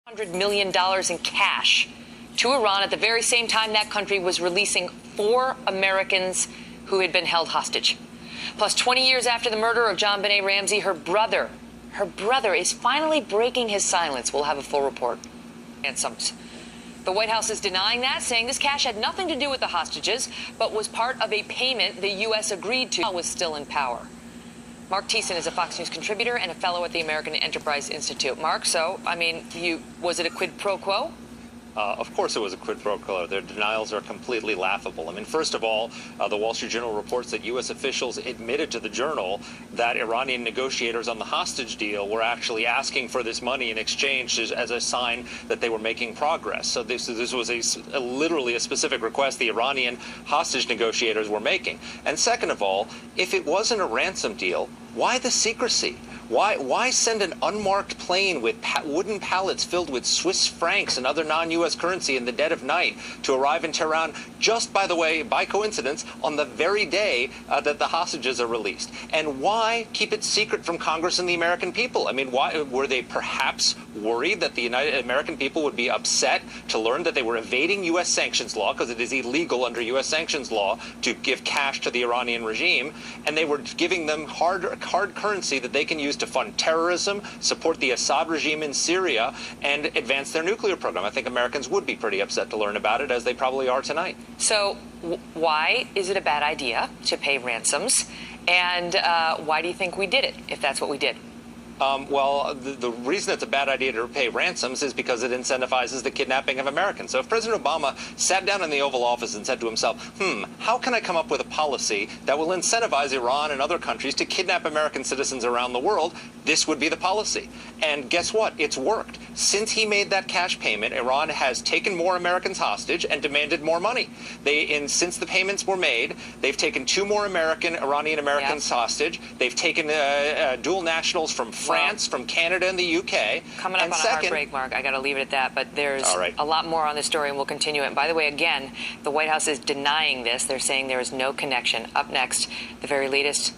$100 million in cash to Iran at the very same time that country was releasing 4 Americans who had been held hostage. Plus, 20 years after the murder of JonBenet Ramsey, her brother is finally breaking his silence. We'll have a full report. Ransoms. The White House is denying that, saying this cash had nothing to do with the hostages, but was part of a payment the U.S. agreed to while was still in power. Mark Thiessen is a Fox News contributor and a fellow at the American Enterprise Institute. Mark, so, I mean, was it a quid pro quo? Of course it was a quid pro quo. Their denials are completely laughable. I mean, first of all, the Wall Street Journal reports that U.S. officials admitted to the Journal that Iranian negotiators on the hostage deal were actually asking for this money in exchange as a sign that they were making progress. So this was literally a specific request the Iranian hostage negotiators were making. And second of all, if it wasn't a ransom deal, why the secrecy? Why send an unmarked plane with wooden pallets filled with Swiss francs and other non-U.S. currency in the dead of night to arrive in Tehran just, by the way, by coincidence, on the very day that the hostages are released? And why keep it secret from Congress and the American people? I mean, why were they perhaps worried that the American people would be upset to learn that they were evading U.S. sanctions law, because it is illegal under U.S. sanctions law to give cash to the Iranian regime, and they were giving them hard currency that they can use to fund terrorism, support the Assad regime in Syria, and advance their nuclear program? I think Americans would be pretty upset to learn about it, as they probably are tonight. So why is it a bad idea to pay ransoms? And why do you think we did it, if that's what we did? Well, the reason it's a bad idea to pay ransoms is because it incentivizes the kidnapping of Americans. So if President Obama sat down in the Oval Office and said to himself, how can I come up with a policy that will incentivize Iran and other countries to kidnap American citizens around the world, this would be the policy. And guess what? It's worked. Since he made that cash payment, Iran has taken more Americans hostage and demanded more money. Since the payments were made, they've taken 2 more Iranian Americans hostage. They've taken dual nationals from France, from Canada, and the UK. Coming up on a hard break, Mark. I got to leave it at that. But there's a lot more on this story, and we'll continue it. And by the way, again, the White House is denying this. They're saying there is no connection. Up next, the very latest